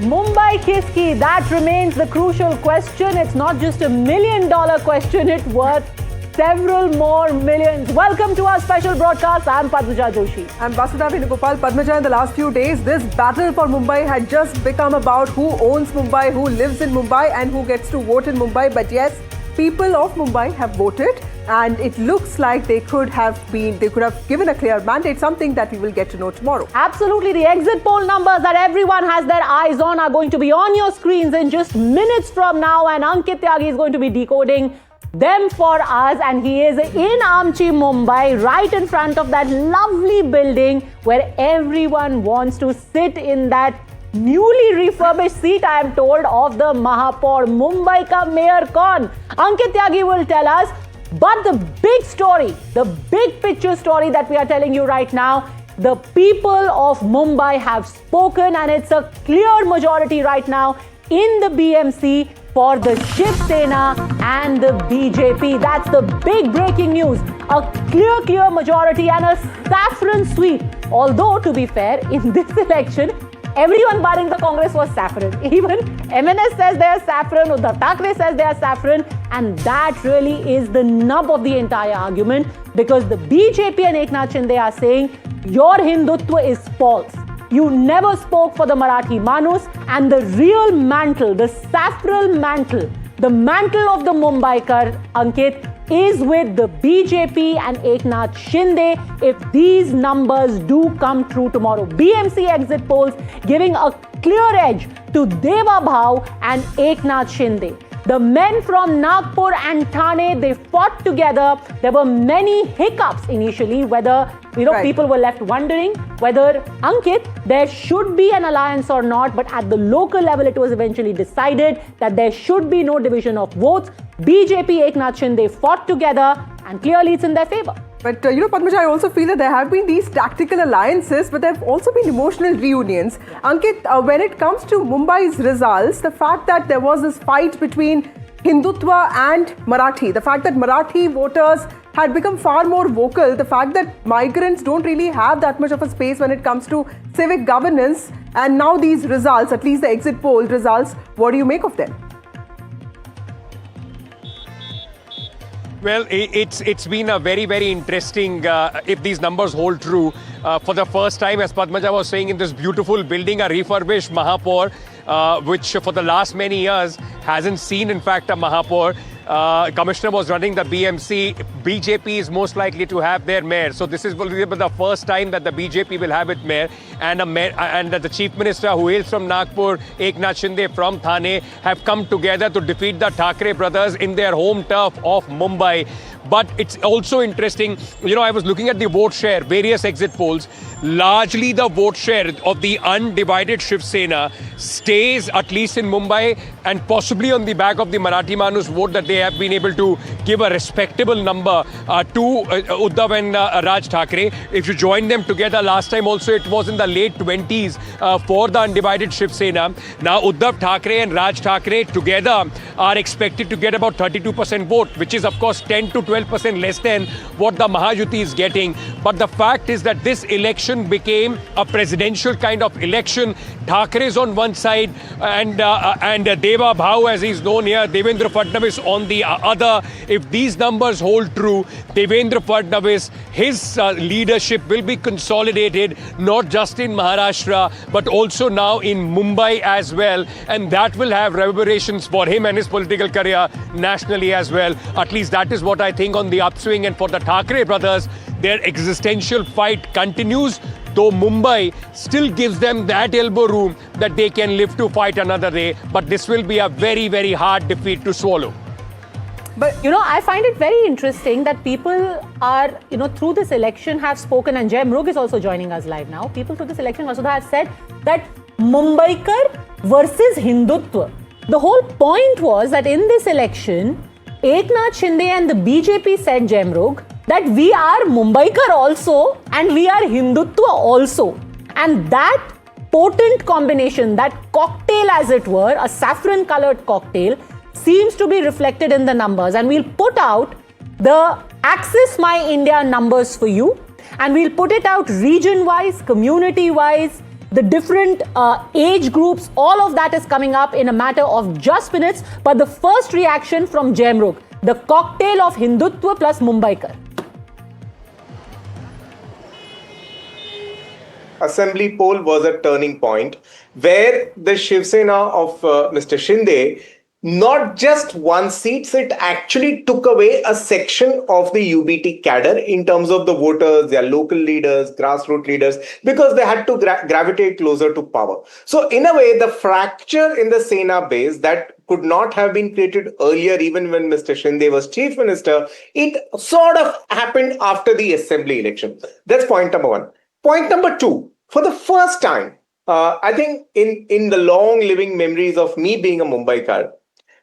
Mumbai Kiski, that remains the crucial question. It's not just $1 million question, it's worth several more millions. Welcome to our special broadcast. I'm Padmaja Joshi. I'm Vasudha Venugopal. Padmaja, in the last few days, this battle for Mumbai had just become about who owns Mumbai, who lives in Mumbai and who gets to vote in Mumbai. But yes, people of Mumbai have voted and it looks like they could have given a clear mandate, something that we will get to know tomorrow. Absolutely. The exit poll numbers that everyone has their eyes on are going to be on your screens in just minutes from now, and Ankit Tyagi is going to be decoding them for us, and he is in Amchi, Mumbai, right in front of that lovely building where everyone wants to sit in that newly refurbished seat, I am told, of the Mahapaur. Mumbai ka mayor kaun? Ankit Tyagi will tell us. But the big story, the big picture story that we are telling you right now, the people of Mumbai have spoken, and it's a clear majority right now in the BMC for the Shiv Sena and the BJP. That's the big breaking news. A clear majority and a Saffron sweep. Although, to be fair, in this election, everyone barring the Congress was Saffron. Even MNS says they are Saffron, Uddhav Thackeray says they are Saffron, and that really is the nub of the entire argument, because the BJP and Eknath Shinde are saying your Hindutva is false. You never spoke for the Marathi Manus, and the real mantle, the saffron mantle, the mantle of the Mumbaikar, Ankit, is with the BJP and Eknath Shinde if these numbers do come true tomorrow. BMC exit polls giving a clear edge to Deva Bhav and Eknath Shinde. The men from Nagpur and Thane, they fought together. There were many hiccups initially, whether people were left wondering whether, Ankit, there should be an alliance or not. But at the local level, it was eventually decided that there should be no division of votes. BJP, Eknath Shinde fought together, and clearly it's in their favor. But, Padmaja, I also feel that there have been these tactical alliances, but there have also been emotional reunions. Yeah. Ankit, when it comes to Mumbai's results, the fact that there was this fight between Hindutva and Marathi, the fact that Marathi voters had become far more vocal, the fact that migrants don't really have that much of a space when it comes to civic governance, and now these results, at least the exit poll results, what do you make of them? Well, it's been a very interesting, if these numbers hold true, for the first time, as Padmaja was saying, in this beautiful building, a refurbished Mahapaur, which for the last many years hasn't seen, in fact, a Mahapaur. Commissioner was running the BMC. BJP is most likely to have their mayor. So this will be the first time that the BJP will have its mayor. And the Chief Minister, who hails from Nagpur, Eknath Shinde from Thane, have come together to defeat the Thackerays brothers in their home turf of Mumbai. But it's also interesting, I was looking at the vote share, various exit polls. Largely the vote share of the undivided Shiv Sena stays, at least in Mumbai, and possibly on the back of the Marathi Manus vote, that they have been able to give a respectable number to Uddhav and Raj Thackeray. If you join them together, last time also it was in the late 20s for the undivided Shiv Sena. Now Uddhav Thackeray and Raj Thackeray together are expected to get about 32% vote, which is of course 10 to 12% less than what the Mahayuti is getting. But the fact is that this election became a presidential kind of election. Thackerays on one side and Deva Bhav, as he's known here, Devendra Fadnavis on the other. If these numbers hold true, Devendra Fadnavis, his leadership will be consolidated not just in Maharashtra but also now in Mumbai as well, and that will have reverberations for him and his political career nationally as well. At least that is what I think on the upswing. And for the Thackeray brothers, their existential fight continues, though Mumbai still gives them that elbow room that they can live to fight another day. But this will be a very hard defeat to swallow. But, I find it very interesting that people are, through this election have spoken, and Jai Mrug is also joining us live now. People through this election, Vasudha, have said that Mumbaikar versus Hindutva. The whole point was that in this election, Eknath Shinde and the BJP said, Jai Mrug, that we are Mumbaikar also and we are Hindutva also. And that potent combination, that cocktail as it were, a saffron colored cocktail, seems to be reflected in the numbers. And we'll put out the Access My India numbers for you, and we'll put it out region-wise, community-wise, the different age groups, all of that is coming up in a matter of just minutes. But the first reaction from Jaimrukh, the cocktail of Hindutva plus Mumbaikar. Assembly poll was a turning point where the Shiv Sena of Mr. Shinde, not just one seat, it actually took away a section of the UBT cadre in terms of the voters, their local leaders, grassroots leaders, because they had to gravitate closer to power. So in a way, the fracture in the Sena base that could not have been created earlier, even when Mr. Shinde was chief minister, it sort of happened after the assembly election. That's point number one. Point number two, for the first time, I think in the long living memories of me being a Mumbaikar,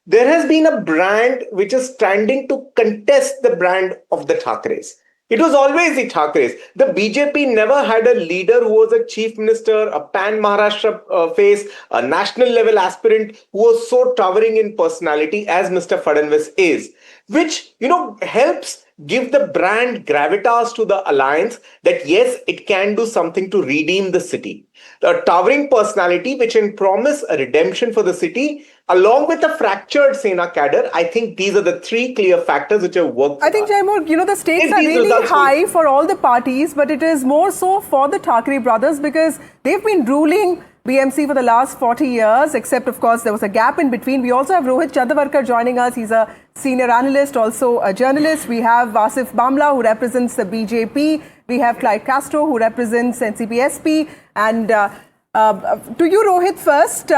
there has been a brand which is standing to contest the brand of the Thackerays. It was always the Thackerays. The BJP never had a leader who was a chief minister, a pan-Maharashtra face, a national level aspirant who was so towering in personality as Mr. Fadnavis is, which, helps give the brand gravitas to the alliance that yes, it can do something to redeem the city. The towering personality which can promise a redemption for the city along with a fractured Sena cadre. I think these are the three clear factors which have worked. I think, Jaimur, the stakes are really high for all the parties, but it is more so for the Thackeray brothers because they've been ruling BMC for the last 40 years, except, of course, there was a gap in between. We also have Rohit Chandavarkar joining us. He's a senior analyst, also a journalist. We have Vasif Bamla, who represents the BJP. We have Clyde Castro, who represents NCP-SP. And to you, Rohit, first,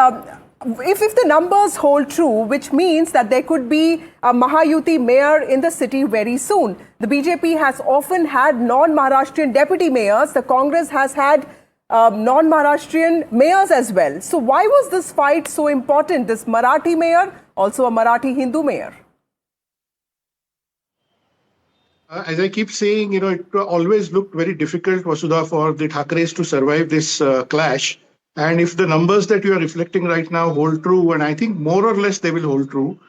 if the numbers hold true, which means that there could be a Mahayuti mayor in the city very soon. The BJP has often had non-Maharashtrian deputy mayors. The Congress has had non-Maharashtrian mayors as well. So why was this fight so important? This Marathi mayor, also a Marathi Hindu mayor? As I keep saying, it always looked very difficult, Vasudha, for the Thackerays to survive this clash. And if the numbers that you are reflecting right now hold true, and I think more or less they will hold true,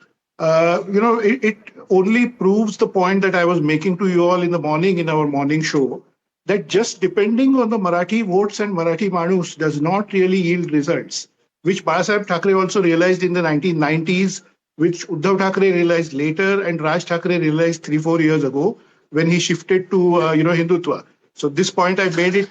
it only proves the point that I was making to you all in the morning in our morning show, that just depending on the Marathi votes and Marathi Manus does not really yield results, which Balasaheb Thackeray also realized in the 1990s, which Uddhav Thackeray realized later, and Raj Thackeray realized 3-4 years ago when he shifted to, Hindutva. So this point I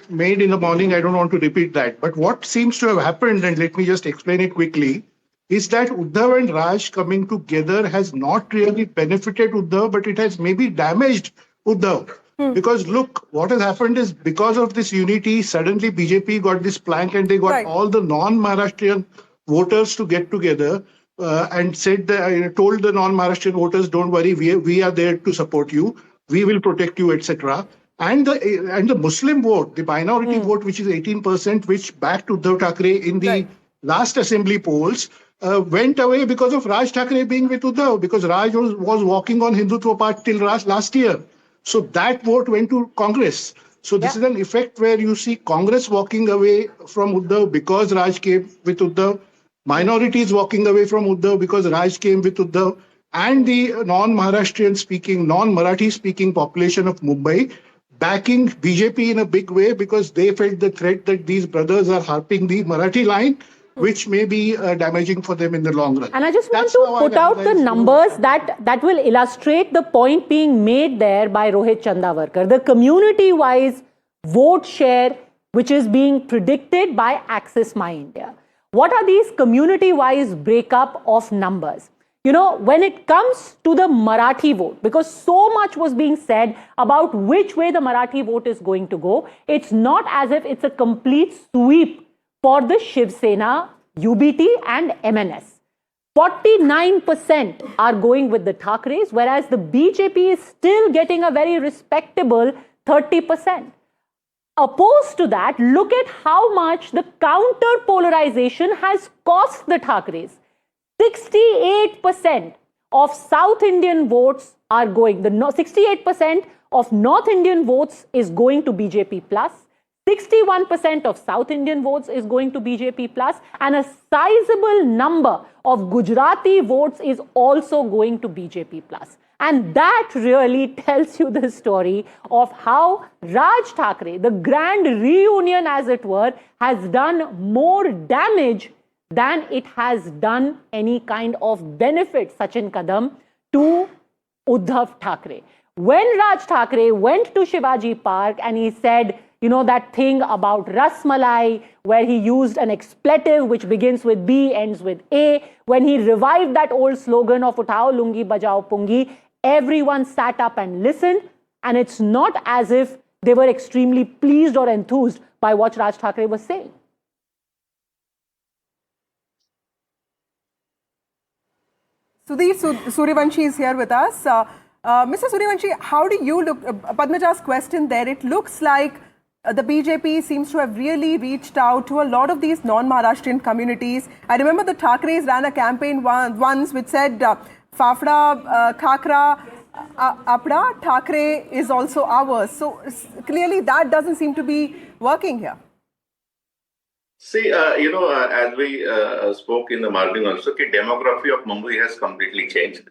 made in the morning. I don't want to repeat that. But what seems to have happened, and let me just explain it quickly, is that Uddhav and Raj coming together has not really benefited Uddhav, but it has maybe damaged Uddhav. Because look, what has happened is because of this unity, suddenly BJP got this plank and they got all the non-Maharashtrian voters to get together and said that, told the non-Maharashtrian voters, don't worry, we are there to support you. We will protect you, etc. And the Muslim vote, the minority vote, which is 18%, which backed Uddhav Thackeray in the last assembly polls, went away because of Raj Thackeray being with Uddhav, because Raj was walking on Hindutva path till last year. So that vote went to Congress. So this is an effect where you see Congress walking away from Uddhav because Raj came with Uddhav, minorities walking away from Uddhav because Raj came with Uddhav, and the non-Maharashtrian speaking, non-Marathi speaking population of Mumbai backing BJP in a big way because they felt the threat that these brothers are harping the Marathi line, which may be damaging for them in the long run. And I just want to put out the numbers that will illustrate the point being made there by Rohit Chandavarkar. The community-wise vote share, which is being predicted by Axis My India. What are these community-wise breakup of numbers? When it comes to the Marathi vote, because so much was being said about which way the Marathi vote is going to go, it's not as if it's a complete sweep for the Shiv Sena, UBT and MNS. 49% are going with the Thackerays, whereas the BJP is still getting a very respectable 30%. Opposed to that, look at how much the counter polarization has cost the Thackerays. 68% of South Indian votes are going, 68% of North Indian votes is going to BJP plus, 61% of South Indian votes is going to BJP plus, and a sizable number of Gujarati votes is also going to BJP plus. And that really tells you the story of how Raj Thackeray, the grand reunion as it were, has done more damage than it has done any kind of benefit, Sachin Kadam, to Uddhav Thackeray. When Raj Thackeray went to Shivaji Park and he said, you know, that thing about Rasmalai, where he used an expletive which begins with B, ends with A, when he revived that old slogan of Uthao Lungi Bajao Pungi, everyone sat up and listened, and it's not as if they were extremely pleased or enthused by what Raj Thackeray was saying. Sudhir Suryavanshi is here with us. Mr. Suryavanshi, how do you look? Padmaja's question there, it looks like the BJP seems to have really reached out to a lot of these non-Maharashtrian communities. I remember the Thackerays ran a campaign once which said, Fafda, Khakra, Apda, Thackeray is also ours. So clearly that doesn't seem to be working here. See, as we spoke in the morning also, the demography of Mumbai has completely changed.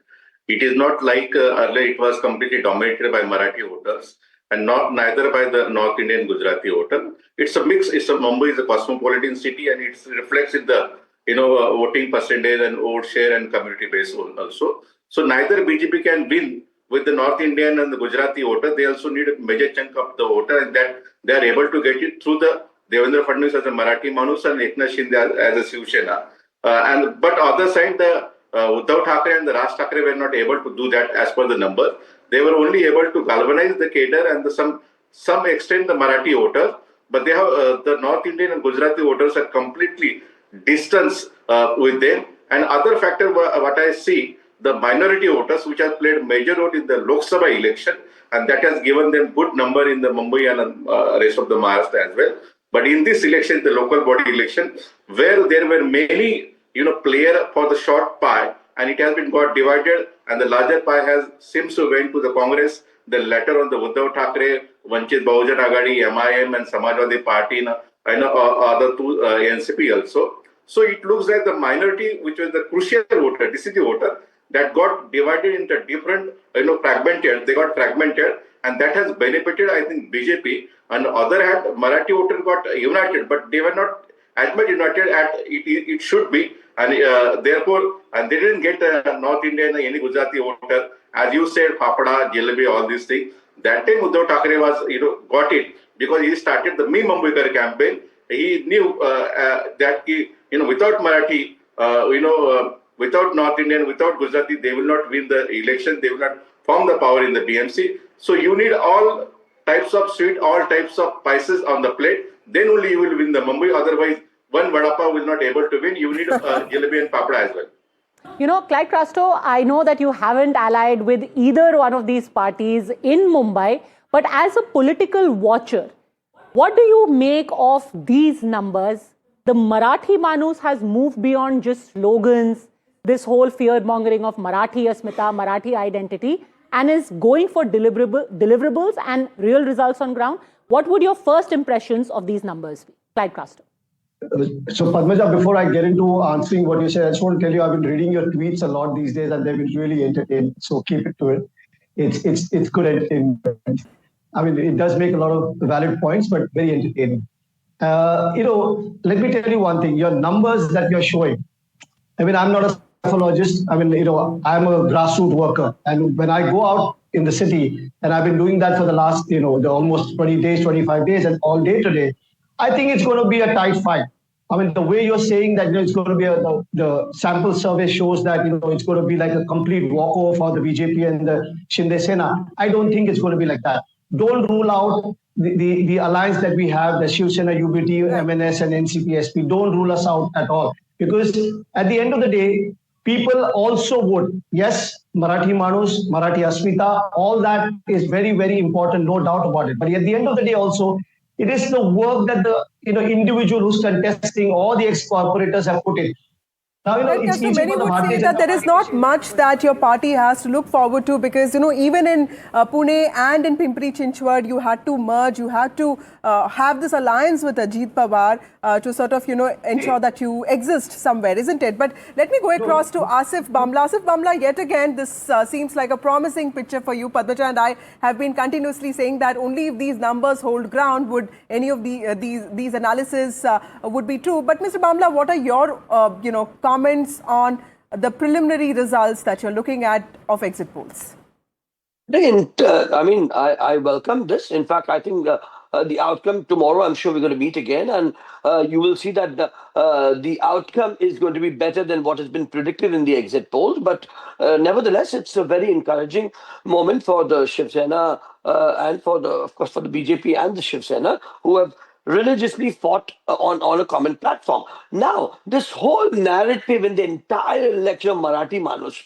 It is not like earlier it was completely dominated by Marathi voters and neither by the North Indian Gujarati voter. It's a mix. Mumbai is a cosmopolitan city and it reflects in the voting percentage and vote share and community base also. So neither BJP can win with the North Indian and the Gujarati voter. They also need a major chunk of the voter, and that they are able to get it through the Devendra Fadnavis as a Marathi Manus and Eknath Shinde as a Shiv Sena. But other side, the Uddhav Thackeray and the Raj Thackeray were not able to do that as per the number. They were only able to galvanize the cadre and some extent the Marathi voter, but they have the North Indian and Gujarati voters are completely distanced with them. And other factor, what I see, the minority voters which have played major role in the Lok Sabha election, and that has given them good number in the Mumbai and rest of the Maharashtra as well. But in this election, the local body election, where there were many player for the short pie, and it has been got divided, and the larger pie seems to went to the Congress. The latter on the Uddhav Thackeray, Vanchit Bahujan Agadi, MIM, and Samajwadi Party, and other two NCP also. So it looks like the minority, which was the crucial voter, decisive voter, that got divided into different, fragmented. They got fragmented, and that has benefited, I think, BJP. On the other hand, Marathi voter got united, but they were not as much united as it should be, and therefore, and they didn't get North Indian any Gujarati voter, as you said, Papada, Jalebi, all these things. That time Uddhav Thackeray was, got it because he started the Me Mumbaikar campaign. He knew that without Marathi, without North Indian, without Gujarati, they will not win the election. They will not form the power in the BMC. So you need all types of sweet, all types of spices on the plate. Then only you will win the Mumbai. Otherwise, one vada pav will not able to win. You need jalebi and papda as well. Clyde Crasto, I know that you haven't allied with either one of these parties in Mumbai, but as a political watcher, what do you make of these numbers? The Marathi Manus has moved beyond just slogans, this whole fear-mongering of Marathi Asmita, Marathi identity, and is going for deliverables and real results on ground. What would your first impressions of these numbers be? Clyde Crasto. So Padmaja, before I get into answering what you said, I just want to tell you I've been reading your tweets a lot these days and they've been really entertaining. So keep it to it. It's good entertainment. I mean, it does make a lot of valid points, but very entertaining. Let me tell you one thing. Your numbers that you're showing, I mean, I'm not a psychologist. I mean, I'm a grassroots worker. And when I go out in the city, and I've been doing that for the last, the almost 20 days, 25 days, and all day today, I think it's going to be a tight fight. I mean, the way you're saying that it's going to be the sample survey shows that it's going to be like a complete walkover for the BJP and the Shinde Sena. I don't think it's going to be like that. Don't rule out the alliance that we have, the Shiv Sena, UBT, MNS, and NCP, SP. Don't rule us out at all, because at the end of the day, people also vote. Yes, Marathi Manus, Marathi Asmita, all that is very, very important, no doubt about it. But at the end of the day, also, it is the work that the individual who's contesting or the ex-corporators have put in. Now, Right, it's so easy many for the would say Bharatiya that Janata there is Party not to say, much that your party has to look forward to because, even in Pune and in Pimpri Chinchwad, you had to merge, you had to have this alliance with Ajit Pawar to sort of, ensure that you exist somewhere, isn't it? But let me go across to Asif Bamla. Asif Bamla, yet again, this seems like a promising picture for you. Padmaja and I have been continuously saying that only if these numbers hold ground would any of these analysis would be true. But Mr. Bamla, what are your, comments on the preliminary results that you're looking at of exit polls? I welcome this. In fact, I think the outcome tomorrow, I'm sure we're going to meet again, and you will see that the outcome is going to be better than what has been predicted in the exit polls. But nevertheless, it's a very encouraging moment for the Shiv Sena and for the BJP and the Shiv Sena, who have religiously fought on a common platform. Now, this whole narrative in the entire election of Marathi Manus,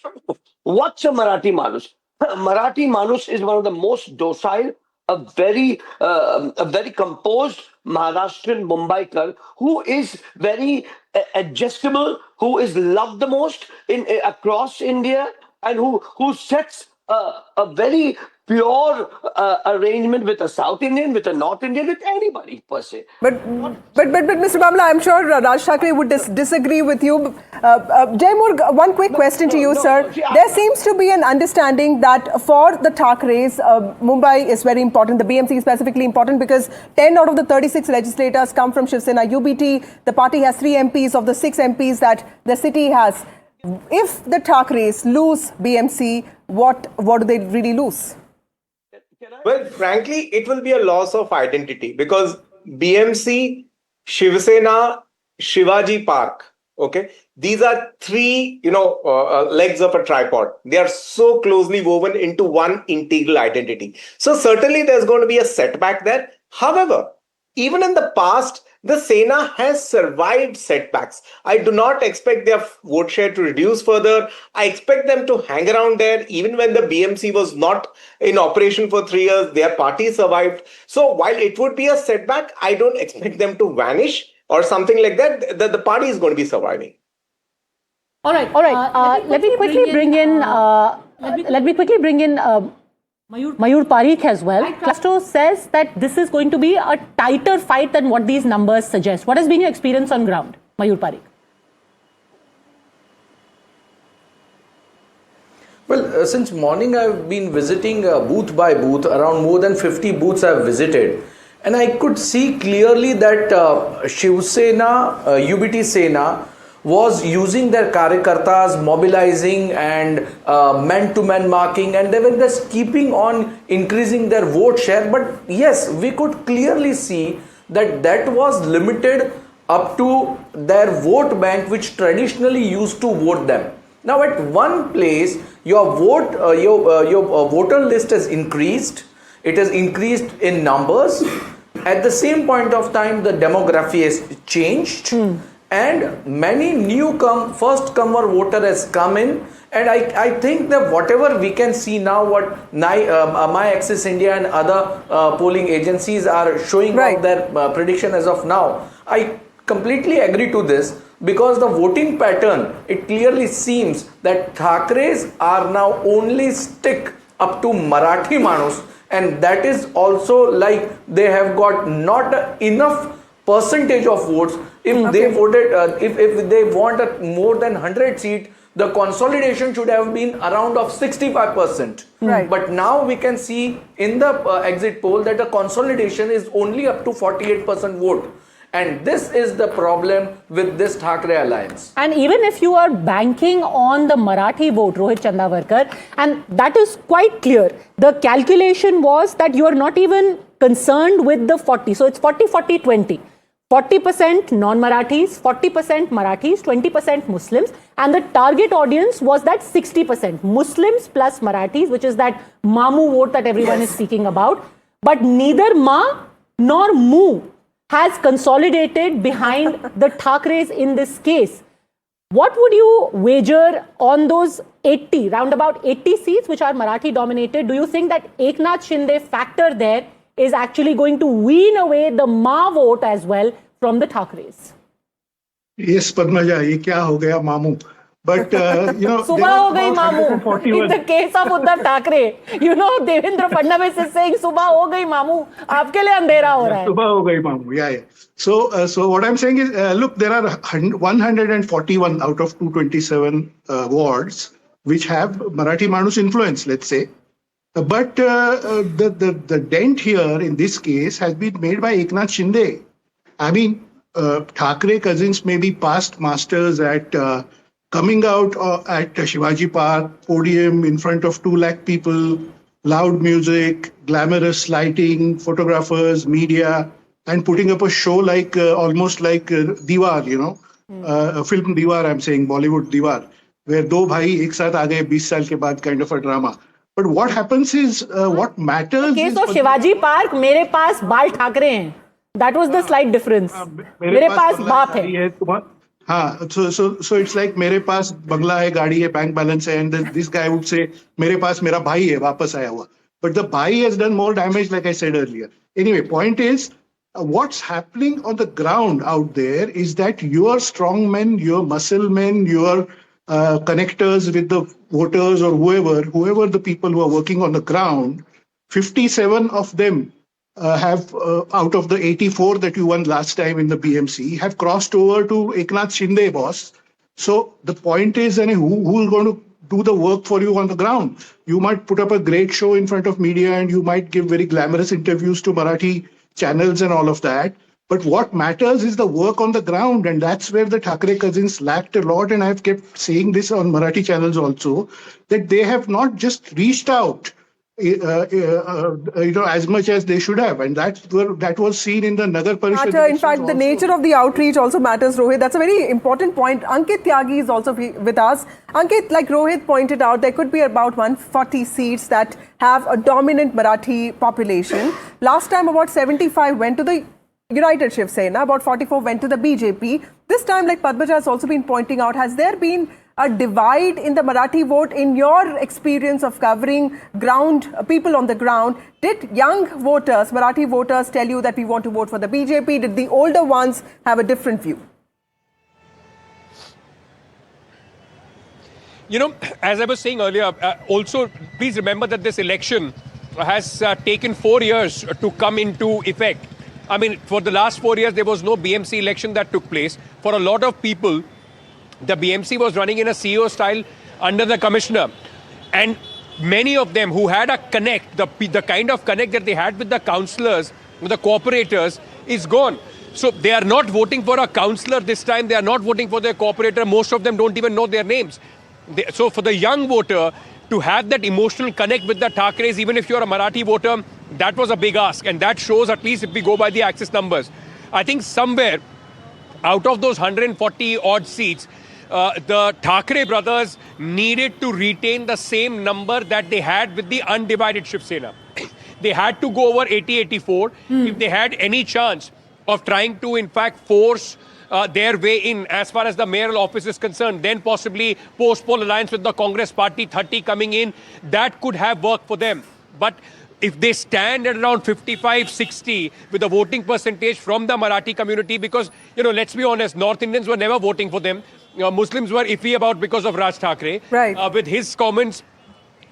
what's a Marathi Manus? Marathi Manus is one of the most docile, a very composed Maharashtrian Mumbaikar who is very adjustable, who is loved the most across India, and who sets a very pure arrangement with a South Indian, with a North Indian, with anybody per se. But Mr. Bamla, I'm sure Raj Thackeray would disagree with you. Jaimur, one quick question to you, sir. There seems to be an understanding that for the Thackerays, Mumbai is very important. The BMC is specifically important because 10 out of the 36 legislators come from Shiv Sena UBT. The party has 3 MPs of the 6 MPs that the city has. If the Thackerays lose BMC, what do they really lose? Well, frankly, it will be a loss of identity because BMC, Shiv Sena, Shivaji Park, okay, these are 3, legs of a tripod. They are so closely woven into one integral identity. So certainly there's going to be a setback there. However, even in the past, the Sena has survived setbacks. I do not expect their vote share to reduce further. I expect them to hang around there. Even when the BMC was not in operation for 3 years, their party survived. So while it would be a setback, I don't expect them to vanish or something like that. The party is going to be surviving. All right. Let me quickly bring in Mayur Parikh as well. Cluster says that this is going to be a tighter fight than what these numbers suggest. What has been your experience on ground, Mayur Parikh? Well, since morning I've been visiting booth by booth, around more than 50 booths I've visited. And I could see clearly that Shiv Sena, UBT Sena, was using their karyakartas, mobilizing and man-to-man marking, and they were just keeping on increasing their vote share. But yes, we could clearly see that was limited up to their vote bank, which traditionally used to vote them. Now at one place, your voter list has increased. It has increased in numbers. At the same point of time, the demography has changed. And many new first comer voter has come in, and I think that whatever we can see now, what My Access India and other polling agencies are showing out their prediction as of now, I completely agree to this, because the voting pattern, it clearly seems that Thackerays are now only stick up to Marathi Manus, and that is also like they have got not enough percentage of votes. If they voted, if they want more than 100 seats, the consolidation should have been around of 65%. Right. But now we can see in the exit poll that the consolidation is only up to 48% vote. And this is the problem with this Thackray alliance. And even if you are banking on the Marathi vote, Rohit Chandavarkar, and that is quite clear, the calculation was that you are not even concerned with the 40. So it's 40-40-20. 40% non-Marathis, 40% Marathis, 20% Muslims, and the target audience was that 60% Muslims plus Marathis, which is that Mamu vote that everyone is speaking about. But neither Ma nor Mu has consolidated behind the Thackerays in this case. What would you wager on those 80, roundabout 80 seats which are Marathi dominated? Do you think that Eknath Shinde factor there is actually going to wean away the Ma vote as well from the Thackerays? Yes, Padmaja, ये क्या हो गया मामू? But you know, सुबह हो गई मामू. In the case of Uddhav Thackeray, you know, Devendra Fadnavis is saying सुबह हो गई मामू. आपके लिए अंधेरा हो रहा है. सुबह हो गई मामू. Yeah, yeah. So what I'm saying is, look, there are 141 out of 227 wards which have Marathi Manus influence, let's say. But the dent here in this case has been made by Eknath Shinde. I mean, Thackeray cousins may be past masters at coming out at Shivaji Park, podium in front of 2 lakh people, loud music, glamorous lighting, photographers, media, and putting up a show like almost like Diwar, you know, a film Diwar, I'm saying, Bollywood Diwar, where do bhai ek saath aa gaye 20 saal ke baad kind of a drama. But what happens is, what matters case is... of Shivaji Park, मेरे पास बाल ठाकरे हैं. That was the slight difference. मेरे पास बाप है. हाँ, so it's like मेरे पास बंगला है, गाड़ी है, bank balance है, and this guy would say मेरे पास मेरा भाई है, वापस आया हुआ. But the bhai has done more damage, like I said earlier. Anyway, point is, what's happening on the ground out there is that your strong men, your muscle men, your connectors with the voters or whoever the people who are working on the ground, 57 of them have, out of the 84 that you won last time in the BMC, have crossed over to Eknath Shinde, boss. So the point is, who is going to do the work for you on the ground? You might put up a great show in front of media and you might give very glamorous interviews to Marathi channels and all of that. But what matters is the work on the ground, and that's where the Thackeray cousins lacked a lot. And I've kept saying this on Marathi channels also, that they have not just reached out, as much as they should have, and that was seen in the Nagar Parishad. In fact, the nature of the outreach also matters, Rohit. That's a very important point. Ankit Tyagi is also with us. Ankit, like Rohit pointed out, there could be about 140 seats that have a dominant Marathi population. Last time, about 75 went to the United Shiv Sena, about 44 went to the BJP. This time, like Padmaja has also been pointing out, has there been a divide in the Marathi vote in your experience of covering people on the ground? Did young voters, Marathi voters, tell you that we want to vote for the BJP? Did the older ones have a different view? You know, as I was saying earlier, also please remember that this election has taken 4 years to come into effect. I mean, for the last 4 years, there was no BMC election that took place. For a lot of people, the BMC was running in a CEO style under the commissioner. And many of them who had a connect, the kind of connect that they had with the councillors, with the corporators, is gone. So they are not voting for a councillor this time. They are not voting for their corporator. Most of them don't even know their names. So for the young voter to have that emotional connect with the Thackerays, even if you're a Marathi voter, that was a big ask. And that shows, at least if we go by the access numbers, I think somewhere out of those 140 odd seats, the Thackeray brothers needed to retain the same number that they had with the undivided Shiv Sena. They had to go over 80-84 if they had any chance of trying to, in fact, force their way in as far as the mayoral office is concerned. Then possibly post-poll alliance with the Congress party, 30 coming in, that could have worked for them. But if they stand at around 55-60 with a voting percentage from the Marathi community, because, you know, let's be honest, North Indians were never voting for them. Muslims were iffy about because of Raj Thackeray. Right. With his comments,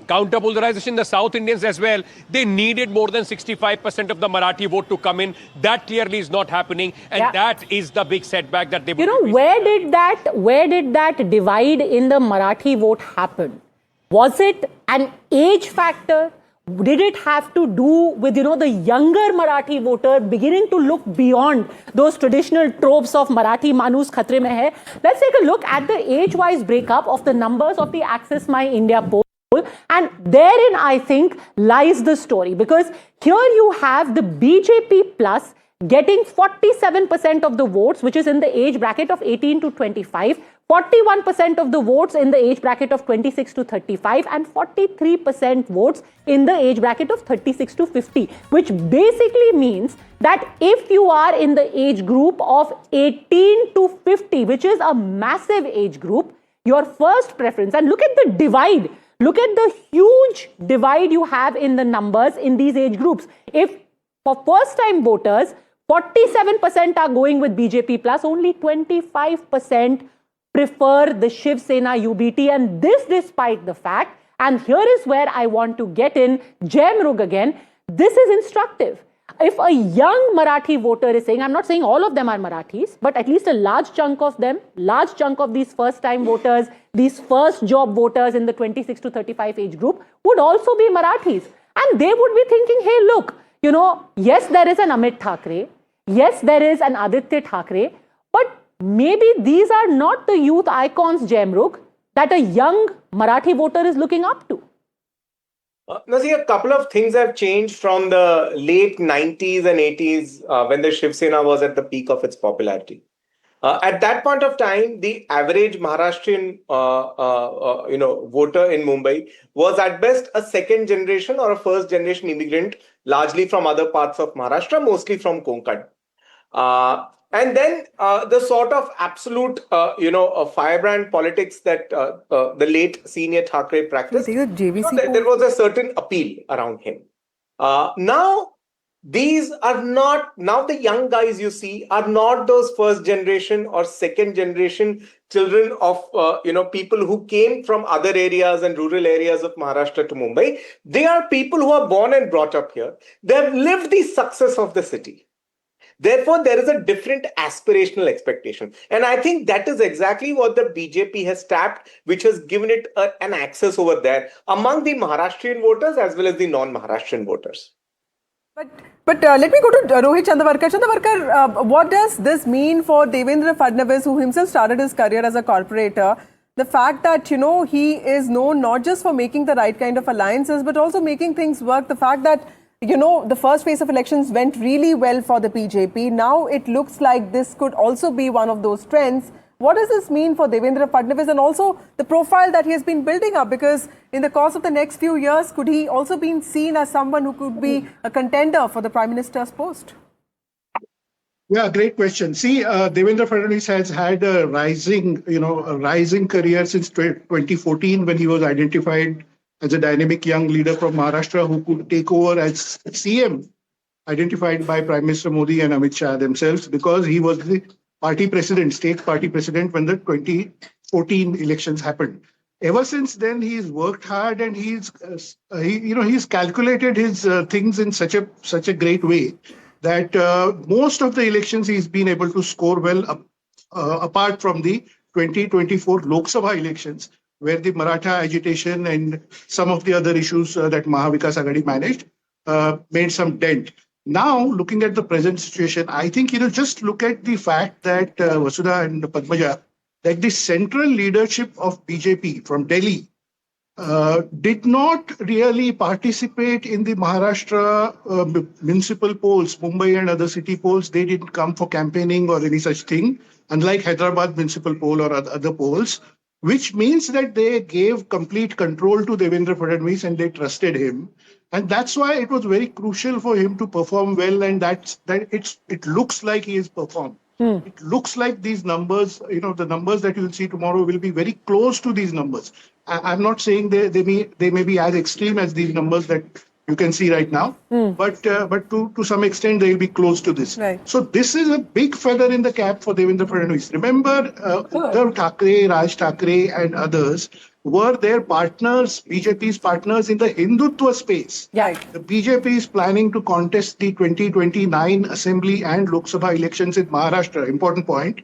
counter-polarization, the South Indians as well, they needed more than 65% of the Marathi vote to come in. That clearly is not happening. And that is the big setback that they would. You know, where did that divide in the Marathi vote happen? Was it an age factor? Did it have to do with, you know, the younger Marathi voter beginning to look beyond those traditional tropes of Marathi Manus Khatre mein hai? Let's take a look at the age-wise breakup of the numbers of the Access My India poll. And therein, I think, lies the story. Because here you have the BJP plus getting 47% of the votes, which is in the age bracket of 18 to 25, 41% of the votes in the age bracket of 26 to 35, and 43% votes in the age bracket of 36 to 50, which basically means that if you are in the age group of 18 to 50, which is a massive age group, your first preference, and look at the divide, look at the huge divide you have in the numbers in these age groups. If for first-time voters, 47% are going with BJP plus, only 25% prefer the Shiv Sena UBT, and this despite the fact, and here is where I want to get in, Jamrug again, this is instructive. If a young Marathi voter is saying, I'm not saying all of them are Marathis, but at least a large chunk of them, large chunk of these first-time voters, these first-job voters in the 26 to 35 age group would also be Marathis. And they would be thinking, hey, look, you know, yes, there is an Amit Thackeray, yes, there is an Aditya Thackeray, but maybe these are not the youth icons, Jamrug, that a young Marathi voter is looking up to. Now, see, a couple of things have changed from the late 90s and 80s when the Shiv Sena was at the peak of its popularity. At that point of time, the average Maharashtrian, voter in Mumbai was at best a second generation or a first generation immigrant, largely from other parts of Maharashtra, mostly from Konkan. And then the sort of absolute, firebrand politics that the late senior Thackeray practiced, there was a certain appeal around him. Now, these are not, now the young guys you see are not those first generation or second generation children of, people who came from other areas and rural areas of Maharashtra to Mumbai. They are people who are born and brought up here. They have lived the success of the city. Therefore, there is a different aspirational expectation. And I think that is exactly what the BJP has tapped, which has given it an access over there among the Maharashtrian voters as well as the non-Maharashtrian voters. But let me go to Rohit Chandavarkar. Chandavarkar, what does this mean for Devendra Fadnavis, who himself started his career as a corporator? The fact that, he is known not just for making the right kind of alliances, but also making things work. The fact that the first phase of elections went really well for the BJP. Now it looks like this could also be one of those trends. What does this mean for Devendra Fadnavis and also the profile that he has been building up? Because in the course of the next few years, could he also be seen as someone who could be a contender for the Prime Minister's post? Yeah, great question. See, Devendra Fadnavis has had a rising career since 2014 when he was identified as a dynamic young leader from Maharashtra who could take over as CM, identified by Prime Minister Modi and Amit Shah themselves, because he was the state party president when the 2014 elections happened. Ever since then, he's worked hard and he's calculated his things in such a great way that most of the elections he's been able to score well, apart from the 2024 Lok Sabha elections, where the Maratha agitation and some of the other issues that Mahavikas Aghadi managed made some dent. Now, looking at the present situation, I think, just look at the fact that Vasudha and Padmaja, that the central leadership of BJP from Delhi did not really participate in the Maharashtra municipal polls, Mumbai and other city polls. They didn't come for campaigning or any such thing, unlike Hyderabad municipal poll or other polls, which means that they gave complete control to Devendra Fadnavis and they trusted him. And that's why it was very crucial for him to perform well, and it looks like he has performed. It looks like these numbers, the numbers that you'll see tomorrow will be very close to these numbers. I'm not saying they may be as extreme as these numbers that you can see right now, but to some extent they will be close to this. Right. So this is a big feather in the cap for Devendra Fadnavis. Remember, Uddhav Thackeray, Raj Thackeray and others were their partners, BJP's partners in the Hindutva space. Right. The BJP is planning to contest the 2029 Assembly and Lok Sabha elections in Maharashtra, important point,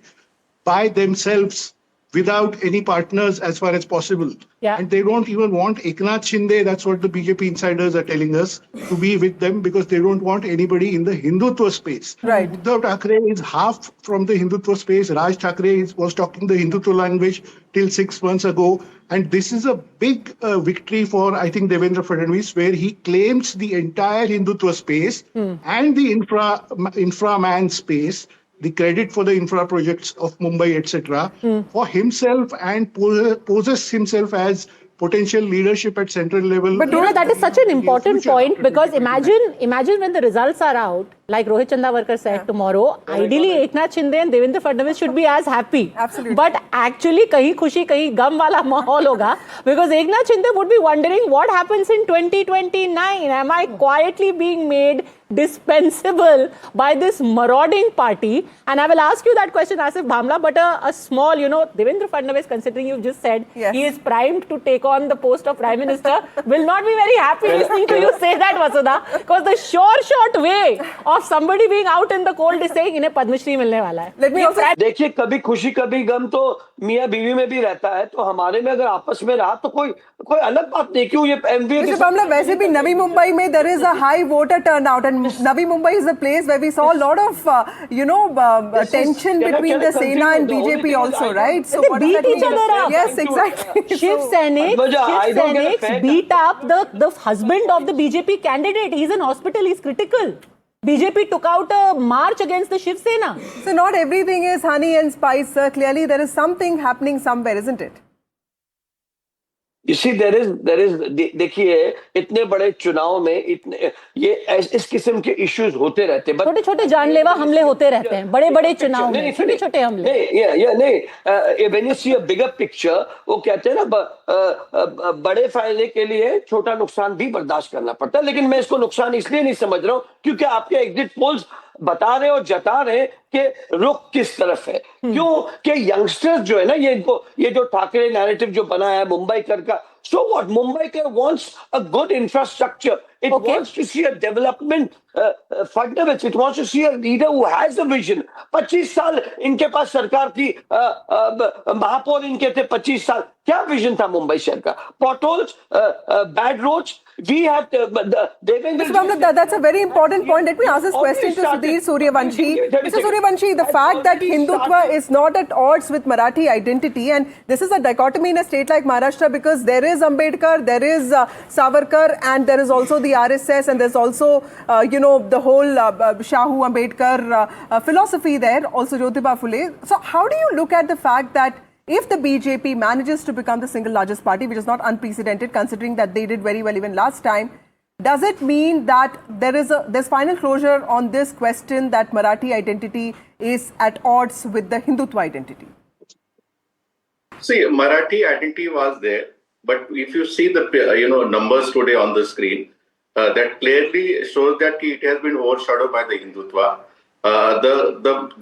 by themselves, without any partners as far as possible. Yeah. And they don't even want Eknath Shinde, that's what the BJP insiders are telling us, to be with them because they don't want anybody in the Hindutva space. Right. Uddhav Thackeray is half from the Hindutva space. Raj Thackeray was talking the Hindutva language till 6 months ago. And this is a big victory for, I think, Devendra Fadnavis, where he claims the entire Hindutva space and the infra man space, the credit for the infra projects of Mumbai, etc., for himself and poses himself as potential leadership at central level. But that is such an important point, because imagine when the results are out like Rohit Chandavarkar said, tomorrow, ideally Eknath Shinde and Devendra Fadnavis should be as happy. Absolutely. But actually, kahin khushi, kahin gum wala mahol hoga, because Eknath Shinde would be wondering what happens in 2029. Am I quietly being made dispensable by this marauding party? And I will ask you that question, Asif Bhamla, but a small, Devendra Fadnavis, considering you've just said he is primed to take on the post of Prime Minister, will not be very happy listening to you say that, Vasudha, because the short way of somebody being out in the cold is saying, इन्हें Padma Shri मिलने वाला है. Let me also देखिए, कभी खुशी कभी गम तो मियाँ बीवी में भी रहता है, तो हमारे में अगर आपस में रहा तो कोई अलग बात नहीं. क्यों ये MBA Mr. Bhamla, वैसे भी Navi Mumbai में there is a high voter turnout, and Navi Mumbai is a place where we saw a lot of tension between the Sena and BJP also, right? So what does that beat each mean? other up. Yes, exactly. Shiv Sena beat up the husband of the BJP candidate. He's in hospital. He's critical. BJP took out a march against the Shiv Sena. So not everything is honey and spice, sir. Clearly there is something happening somewhere, isn't it? You see, there is देखिए, इतने बड़े चुनाव में इस किस्म के issues होते रहते हैं. छोटे-छोटे जानलेवा हमले होते रहते हैं. बड़े-बड़े चुनाव में छोटे-छोटे हमले. नहीं, when you see a bigger picture, वो कहते हैं ना, बड़े फायदे के लिए छोटा नुकसान भी बर्दाश्त करना पड़ता है. लेकिन मैं इसको नुकसान इसलिए नहीं समझ रहा हूँ क्योंकि आपके एग्जिट पोल्स बता रहे और जता रहे कि रुख किस तरफ है. क्यों कि यंगस्टर्स जो है ना, ये जो ठाकरे नैरेटिव जो बना है मुंबई का, so what, Mumbai wants a good infrastructure. It wants to see a development. Fadnavis, it wants to see a leader who has a vision. 25 साल इनके पास सरकार थी, महापौर इनके थे 25 साल. क्या विजन था मुंबई शहर का? Potholes, bad roads. We have Mr. Bhamla, that's a very important point. Let me ask this question to Sudhir Suryavanshi. Mr. Suryavanshi, the fact that Hindutva is not at odds with Marathi identity, and this is a dichotomy in a state like Maharashtra, because there is Ambedkar, there is Savarkar, and there is also the RSS, and there's also, the whole Shahu Ambedkar philosophy there, also Jyotiba Phule. So how do you look at the fact that if the BJP manages to become the single largest party, which is not unprecedented considering that they did very well even last time, does it mean that there's final closure on this question that Marathi identity is at odds with the Hindutva identity? See, Marathi identity was there, but if you see the numbers today on the screen, that clearly shows that it has been overshadowed by the Hindutva.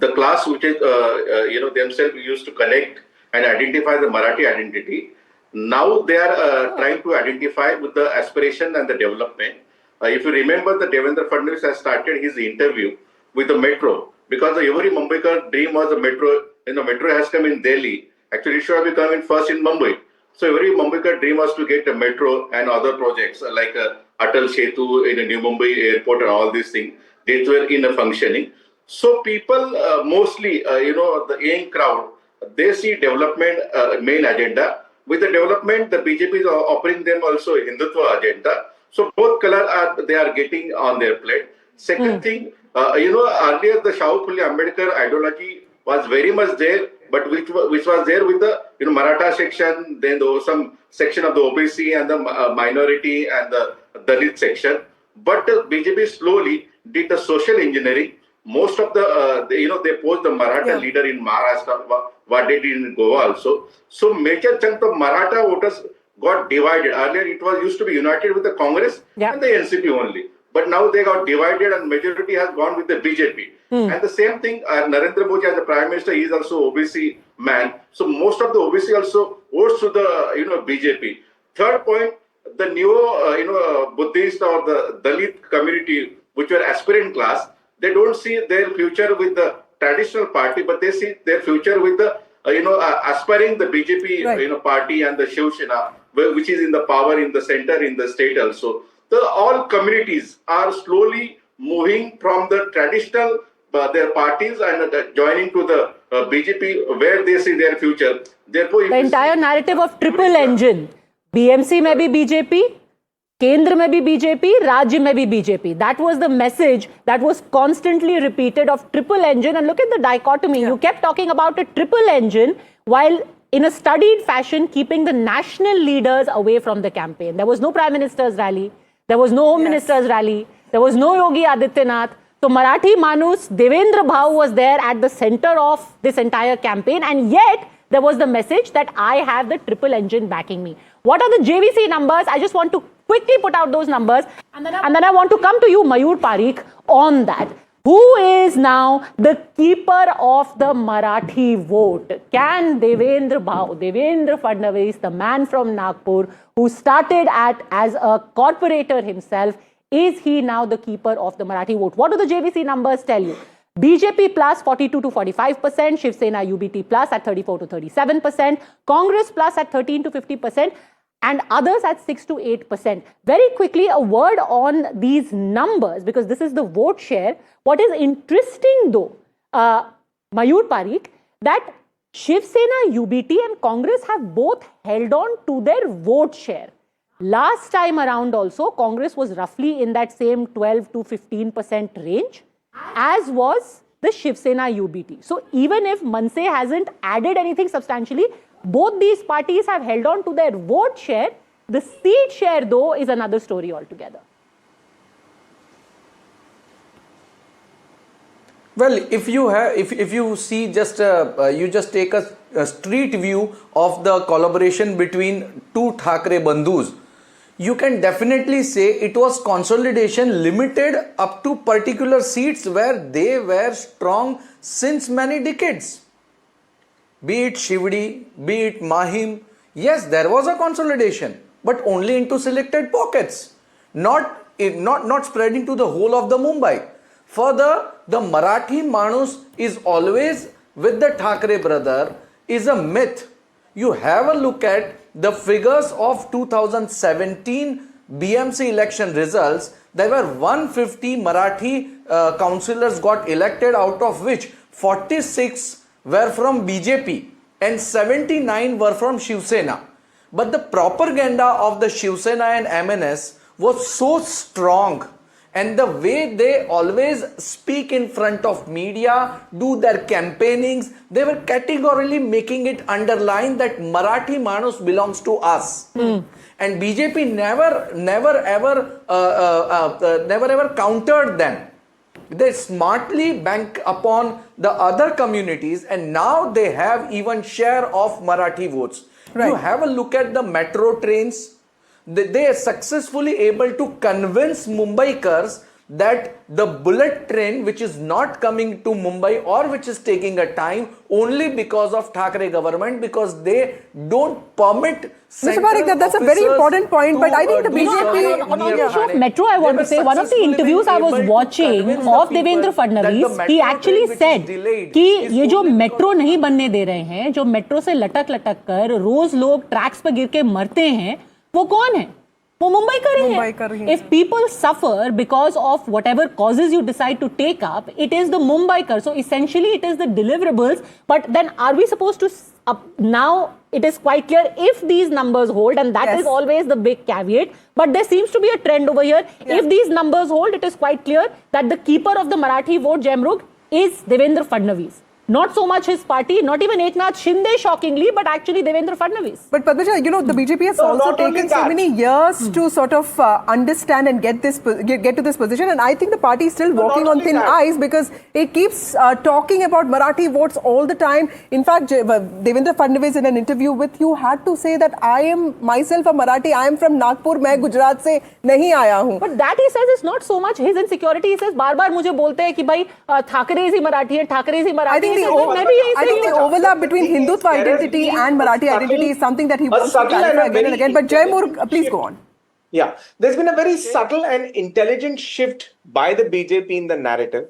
The class which is themselves used to connect and identify the Marathi identity. Now they are trying to identify with the aspiration and the development. If you remember, the Devendra Fadnavis has started his interview with the metro, because every Mumbaikar dream was a metro. Metro has come in Delhi. Actually, it should have become first in Mumbai. So every Mumbaikar dream was to get a metro and other projects like Atal Setu in a New Mumbai airport and all these things. They were in a functioning. So people mostly, the young crowd, they see development main agenda. With the development, the BJP is offering them also Hindutva agenda. So both color they are getting on their plate. Second thing, earlier the Shahu Phule Ambedkar ideology was very much there, but which was there with the Maratha section, then there was some section of the OBC and the minority and the Dalit section. But BJP slowly did the social engineering. Most of they posed the Maratha leader in Maharashtra, what they did in Goa also. So major chunk of Maratha voters got divided. Earlier it was used to be united with the Congress and the NCP only. But now they got divided and majority has gone with the BJP. And the same thing, Narendra Modi as the Prime Minister, he is also OBC man. So most of the OBC also votes to the BJP. Third point, the new Buddhist or the Dalit community, which were aspirant class, they don't see their future with the traditional party, but they see their future with the aspiring the BJP party and the Shiv Sena, which is in the power in the center, in the state also. All communities are slowly moving from the traditional their parties and joining to the BJP, where they see their future. Therefore, the entire narrative of triple engine, BMC में भी BJP, केंद्र में भी BJP, राज्य में भी BJP. That was the message that was constantly repeated of triple engine. And look at the dichotomy. You kept talking about a triple engine while in a studied fashion keeping the national leaders away from the campaign. There was no Prime Minister's rally. There was no Home Minister's rally. There was no Yogi Adityanath. So Marathi Manus, Devendra Bhau was there at the center of this entire campaign, and yet there was the message that I have the triple engine backing me. What are the JVC numbers? I just want to quickly put out those numbers, and then I want to come to you, Mayur Parikh, on that. Who is now the keeper of the Marathi vote? Can Devendra Bhau, Devendra Fadnavis, the man from Nagpur, who started as a corporator himself, is he now the keeper of the Marathi vote? What do the JVC numbers tell you? BJP plus 42 to 45%, Shiv Sena UBT plus at 34 to 37%, Congress plus at 13 to 50%, and others at 6 to 8%. Very quickly, a word on these numbers, because this is the vote share. What is interesting though, Mayur Parikh, that Shiv Sena UBT and Congress have both held on to their vote share. Last time around also, Congress was roughly in that same 12 to 15% range, as was the Shiv Sena UBT. So even if Manse hasn't added anything substantially, both these parties have held on to their vote share. The seat share, though, is another story altogether. Well, if you see you just take a street view of the collaboration between two Thackray bandhus, you can definitely say it was consolidation limited up to particular seats where they were strong since many decades. Be it Shivdi, be it Mahim, yes, there was a consolidation, but only into selected pockets, not spreading to the whole of the Mumbai. Further, the Marathi Manus is always with the Thackeray brother is a myth. You have a look at the figures of 2017 BMC election results. There were 150 Marathi councillors got elected, out of which 46 were from BJP and 79 were from Shiv Sena. But the propaganda of the Shiv Sena and MNS was so strong, and the way they always speak in front of media, do their campaignings, they were categorically making it underline that Marathi Manus belongs to us. And BJP never ever countered them. They smartly bank upon the other communities, and now they have even share of Marathi votes. Right. You have a look at the metro trains. They are successfully able to convince Mumbaikars that the bullet train, which is not coming to Mumbai or which is taking a time, only because of Thackeray government, because they don't permit. Mr. Parikh, that's a very important point, but I think the BJP... On the issue of metro, I want to say, one of the interviews I was watching of Devendra Fadnavis, he actually said कि ये जो metro नहीं बनने दे रहे हैं, जो metro से लटक कर रोज लोग tracks पर गिर के मरते हैं, वो कौन है? वो मुंबई कर रही है. If people suffer because of whatever causes you decide to take up, it is the Mumbaikar. So essentially it is the deliverables. But then are we supposed to... now it is quite clear if these numbers hold, and that is always the big caveat. But there seems to be a trend over here. If these numbers hold, it is quite clear that the keeper of the Marathi vote, Jamrug, is Devendra Fadnavis. Not so much his party, not even Eknath Shinde, shockingly, but actually Devendra Fadnavis. But Padmaja, the BJP has also taken so many years to sort of understand and get to this position, and I think the party is still walking on thin ice because it keeps talking about Marathi votes all the time. In fact, Devendra Fadnavis in an interview with you had to say that I am myself a Marathi, I am from Nagpur, मैं गुजरात से नहीं आया हूँ. But that he says is not so much his insecurity. He says बार-बार मुझे बोलते हैं कि भाई Thackeray ही मराठी है, Thackeray ही मराठी है. I think the overlap between Hindutva identity and Marathi identity is something that he wants to clarify again and again. But Jaimur, please go on. Yeah, there's been a very subtle and intelligent shift by the BJP in the narrative,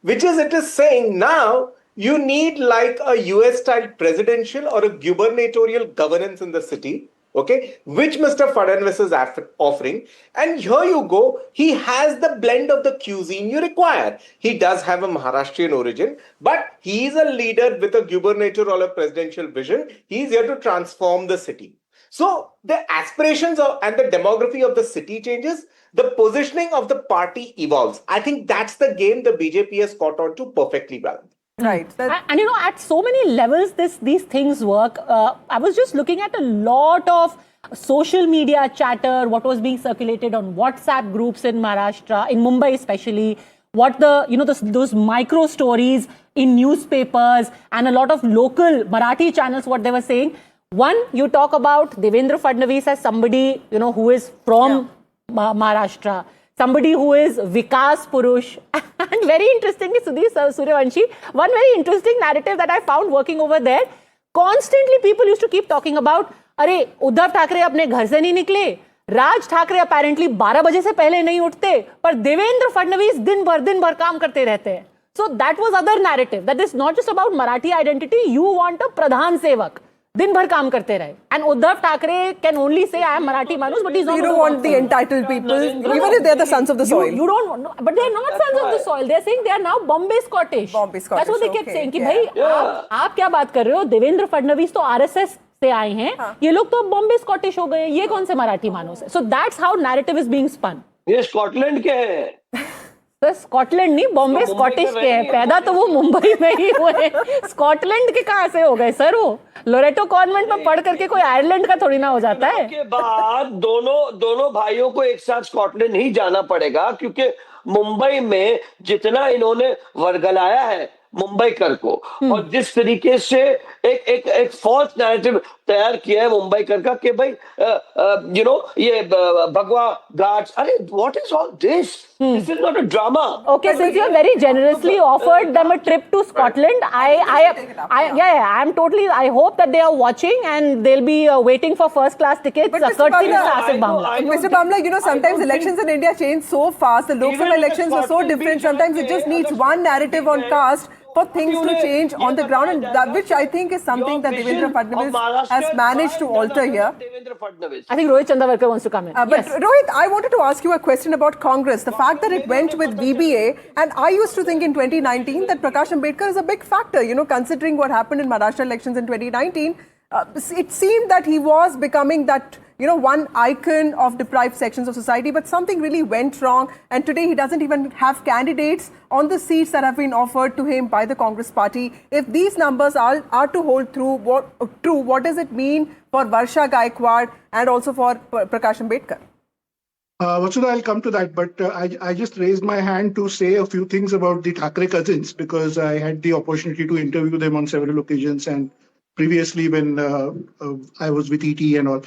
which is it is saying now you need like a US-style presidential or a gubernatorial governance in the city. Okay, which Mr. Fadnavis is offering. And here you go, he has the blend of the cuisine you require. He does have a Maharashtrian origin, but he is a leader with a gubernatorial or a presidential vision. He is here to transform the city. So the aspirations and the demography of the city changes, the positioning of the party evolves. I think that's the game the BJP has caught on to perfectly well. Right. And at so many levels these things work. I was just looking at a lot of social media chatter, what was being circulated on WhatsApp groups in Maharashtra, in Mumbai especially, what those micro stories in newspapers and a lot of local Marathi channels, what they were saying. One, you talk about Devendra Fadnavis as somebody, who is from Maharashtra, somebody who is Vikas Purush. And very interestingly, Sudhir Suryavanshi, one very interesting narrative that I found working over there, constantly people used to keep talking about, अरे उद्धव ठाकरे अपने घर से नहीं निकले, Raj Thackeray apparently 12 बजे से पहले नहीं उठते, पर देवेंद्र फडणवीस दिन भर काम करते रहते हैं. So that was other narrative, that is not just about Marathi identity, you want a pradhan sevak. दिन भर काम करते रहे. And Uddhav Thackeray can only say, I am Marathi Manus, but he's not. You don't want the entitled people, even if they're the sons of the soil. You don't want, but they're not sons of the soil. They're saying they are now Bombay Scottish. That's what they kept saying. कि भाई आप क्या बात कर रहे हो? देवेंद्र फडणवीस तो RSS से आए हैं. ये लोग तो बॉम्बे स्कॉटिश हो गए. ये कौन से मराठी मानूस है? So that's how narrative is being spun. ये स्कॉटलैंड के हैं. सर स्कॉटलैंड नहीं, बॉम्बे स्कॉटिश के हैं. पैदा तो वो मुंबई में ही हुए. स्कॉटलैंड के कहाँ से हो गए सर? वो लोरेटो कॉन्वेंट में पढ़ करके कोई आयरलैंड का थोड़ी ना हो जाता है. के बाद दोनों भाइयों को एक साथ स्कॉटलैंड ही जाना पड़ेगा, क्योंकि मुंबई में जितना इन्होंने वर्गलाया है मुंबईकर को, और जिस तरीके से एक फॉल्स नैरेटिव तैयार किया है मुंबईकर का कि भाई ये भगवा घाट्स, अरे what is all this? This is not a drama. Okay, since you have very generously offered them a trip to Scotland, I hope that they are watching and they'll be waiting for first class tickets. Courtesy Mr. Asif Bamla. Mr. Bamla, sometimes elections in India change so fast. The Lok Sabha elections were so different. Sometimes it just needs one narrative on caste for things to change on the ground, and that, which I think is something that Devendra Fadnavis has managed to alter here. I think Rohit Chandavarkar wants to come in. But Rohit, I wanted to ask you a question about Congress. The fact that it went with VBA, and I used to think in 2019 that Prakash Ambedkar is a big factor, considering what happened in Maharashtra elections in 2019. It seemed that he was becoming that, one icon of deprived sections of society, but something really went wrong. And today he doesn't even have candidates on the seats that have been offered to him by the Congress party. If these numbers are to hold true, what does it mean for Varsha Gaikwad and also for Prakash Ambedkar? Vasudha, I'll come to that, but I just raised my hand to say a few things about the Thackeray cousins, because I had the opportunity to interview them on several occasions, and previously when I was with ET and all.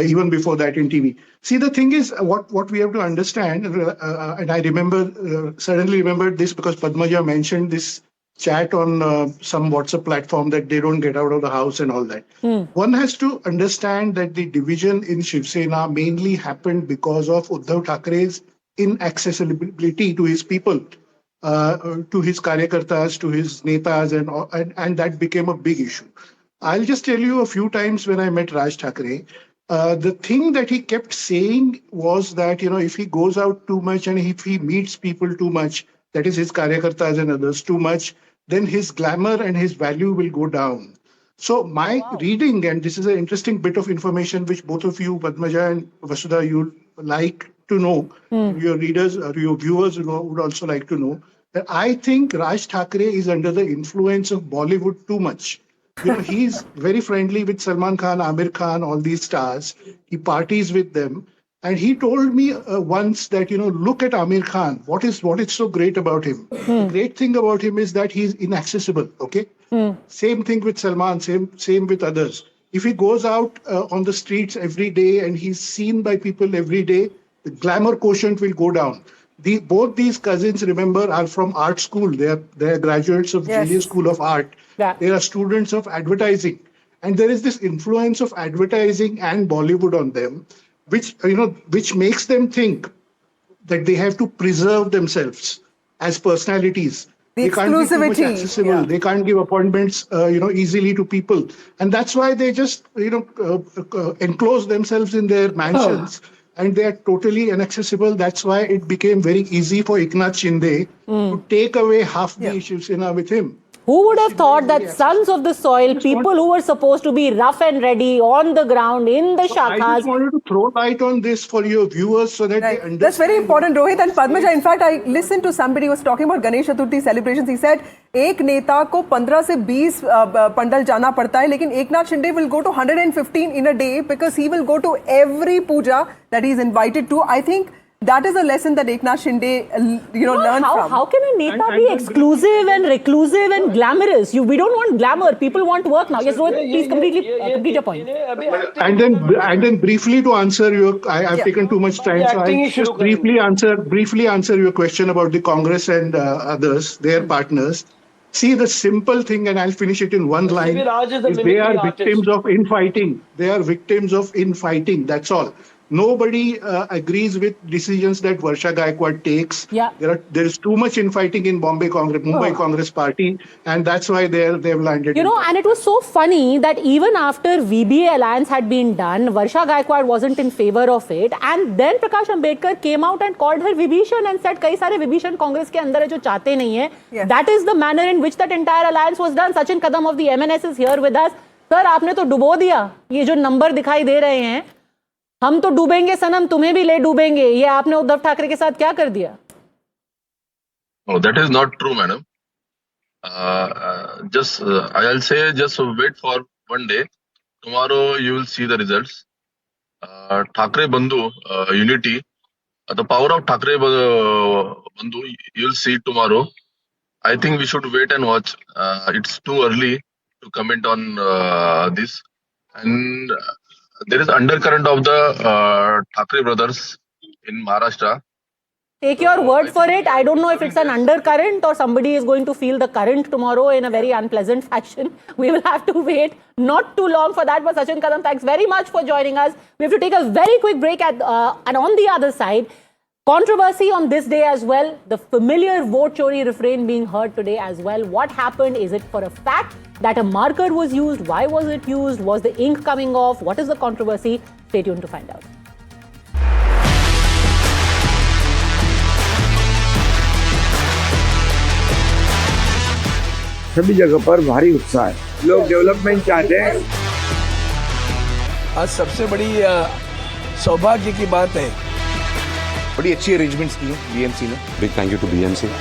Even before that in TV. See, the thing is, what we have to understand, and I suddenly remembered this because Padmaja mentioned this chat on some WhatsApp platform that they don't get out of the house and all that. One has to understand that the division in Shiv Sena mainly happened because of Uddhav Thackeray's inaccessibility to his people, to his karyakartas, to his netas, and that became a big issue. I'll just tell you a few times when I met Raj Thackeray, the thing that he kept saying was that, if he goes out too much and if he meets people too much, that is his karyakartas and others too much, then his glamour and his value will go down. So my reading, and this is an interesting bit of information which both of you, Padmaja and Vasudha, you'd like to know, your readers or your viewers would also like to know, that I think Raj Thackeray is under the influence of Bollywood too much. He's very friendly with Salman Khan, Amir Khan, all these stars. He parties with them. And he told me once that, look at Amir Khan. What is so great about him? The great thing about him is that he's inaccessible, okay? Same thing with Salman, same with others. If he goes out on the streets every day and he's seen by people every day, the glamour quotient will go down. Both these cousins, remember, are from art school. They are graduates of Juilliard School of Art. Yeah. They are students of advertising. And there is this influence of advertising and Bollywood on them, which makes them think that they have to preserve themselves as personalities. They can't be too much accessible. Yeah. They can't give appointments, easily to people. And that's why they just, enclose themselves in their mansions. And they are totally inaccessible. That's why it became very easy for Eknath Shinde to take away half the Shiv Sena with him. Who would have thought that sons of the soil, people who were supposed to be rough and ready on the ground in the shakhas. I just wanted to throw light on this for your viewers so that they understand. That's very important, Rohit and Padmaja. In fact, I listened to somebody who was talking about Ganesh Chaturthi celebrations. He said, एक नेता को 15 से 20 पंडल जाना पड़ता है, लेकिन Eknath Shinde will go to 115 in a day because he will go to every puja that he is invited to. I think that is a lesson that Eknath Shinde, learned from. How can a Neta be exclusive and reclusive and glamorous? We don't want glamour. People want work now. Yes, Rohit, please complete your point. And then briefly to answer your, I've taken too much time, so I'll just briefly answer your question about the Congress and others, their partners. See, the simple thing, and I'll finish it in one line, is they are victims of infighting. They are victims of infighting, that's all. Nobody agrees with decisions that Varsha Gaikwad takes. Yeah. There is too much infighting in Mumbai Congress Party, and that's why they've landed. And it was so funny that even after VBA alliance had been done, Varsha Gaikwad wasn't in favor of it, and then Prakash Ambedkar came out and called her Vibhishan and said, "Kai sare Vibhishan Congress ke andar hai jo chahte nahi hai." Yes. That is the manner in which that entire alliance was done. Sachin Kadam of the MNS is here with us. Sir, आपने तो डुबो दिया. ये जो number दिखाई दे रहे हैं, हम तो डूबेंगे सनम, तुम्हें भी ले डूबेंगे. ये आपने उद्धव ठाकरे के साथ क्या कर दिया? Oh, that is not true, madam. I'll say just wait for one day. Tomorrow you will see the results. Thackeray Bandhu, unity. The power of Thackeray Bandhu, you will see tomorrow. I think we should wait and watch. It's too early to comment on this. And there is undercurrent of the Thackeray brothers in Maharashtra. Take your word for it. I don't know if it's an undercurrent or somebody is going to feel the current tomorrow in a very unpleasant fashion. We will have to wait not too long for that. But Sachin Kadam, thanks very much for joining us. We have to take a very quick break and on the other side, controversy on this day as well. The familiar vote chori refrain being heard today as well. What happened? Is it for a fact that a marker was used? Why was it used? Was the ink coming off? What is the controversy? Stay tuned to find out. सभी जगह पर भारी उत्साह है. लोग development चाहते हैं. आज सबसे बड़ी सौभाग्य की बात है. बड़ी अच्छी अरेंजमेंट्स की है BMC ने. Big thank you to BMC.